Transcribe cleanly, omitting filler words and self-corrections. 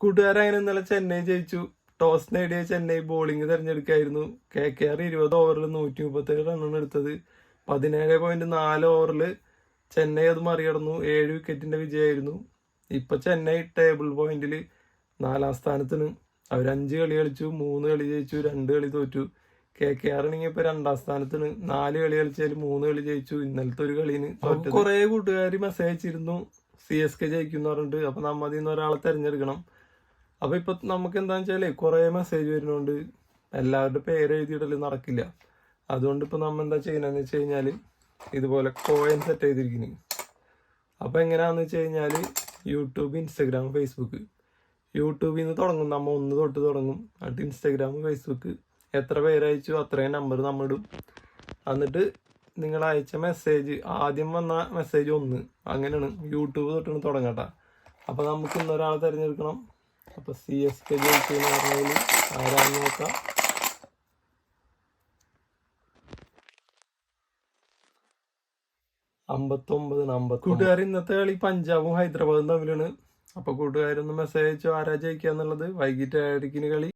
കൂട്ടുകാരങ്ങനെ ഇന്നലെ ചെന്നൈ ജയിച്ചു. ടോസ് നേടിയ ചെന്നൈ ബോളിംഗ് തിരഞ്ഞെടുക്കായിരുന്നു. KKR 20 ഓവറിൽ 137 റണ്ണാണ് എടുത്തത്. 17.4 ഓവറിൽ ചെന്നൈ അത് മറികടന്നു. 7 വിക്കറ്റിന്റെ വിജയമായിരുന്നു. ഇപ്പൊ ചെന്നൈ ടേബിൾ പോയിന്റിൽ 4ാം സ്ഥാനത്തിന്. അവർ 5 കളി കളിച്ചു, 3 കളി ജയിച്ചു, 2 കളി തോറ്റു. KKR ആണെങ്കിൽ ഇപ്പൊ 2ാം സ്ഥാനത്തിന്. 4 കളി കളിച്ചാൽ 3 കളി ജയിച്ചു. ഇന്നലത്തെ ഒരു കളിന് കുറെ കൂട്ടുകാർ മെസ്സേജ് അയച്ചിരുന്നു CSK ജയിക്കും എന്ന് പറഞ്ഞിട്ട്. അപ്പൊ നമ്മ അതിൽ നിന്ന് ഒരാളെ തെരഞ്ഞെടുക്കണം. അപ്പൊ ഇപ്പൊ നമുക്ക് എന്താന്ന് വെച്ചാല് കുറെ മെസ്സേജ് വരുന്നോണ്ട് എല്ലാവരുടെ പേര് എഴുതിയിടല് നടക്കില്ല. അതുകൊണ്ട് ഇപ്പൊ നമ്മ എന്താ ചെയ്യണമെന്ന് വെച്ച് കഴിഞ്ഞാല് ഇതുപോലെ കോയിൻ സെറ്റ് ചെയ്തിരിക്കുന്നു. അപ്പൊ എങ്ങനെയാന്ന് വെച്ച് കഴിഞ്ഞാല് യൂട്യൂബ്, ഇൻസ്റ്റഗ്രാം, ഫേസ്ബുക്ക്. യൂട്യൂബിൽ നിന്ന് തുടങ്ങും, നമ്മ 1 തൊട്ട് തുടങ്ങും. എന്നിട്ട് ഇൻസ്റ്റഗ്രാം, ഫേസ്ബുക്ക് എത്ര പേരയച്ചു അത്രയും നമ്പർ നമ്മ ഇടും. എന്നിട്ട് നിങ്ങൾ അയച്ച മെസ്സേജ്, ആദ്യം വന്ന മെസ്സേജ് 1, അങ്ങനെയാണ് യൂട്യൂബ് തൊട്ടാണ് തുടങ്ങട്ടാ. അപ്പൊ നമുക്ക് ഇന്നൊരാളെ തിരഞ്ഞെടുക്കണം. അപ്പൊ CSK ജയിച്ചു എന്ന് പറഞ്ഞതിൽ ആരാന്ന് നോക്കാം. 59. കൂട്ടുകാർ ഇന്നത്തെ കളി പഞ്ചാബും ഹൈദരാബാദും തമ്മിലാണ്. അപ്പൊ കൂട്ടുകാരൊന്ന് മെസ്സേജ് അയച്ചോ ആരാ ജയിക്കാന്നുള്ളത്. വൈകിട്ട് 7:30 കളി.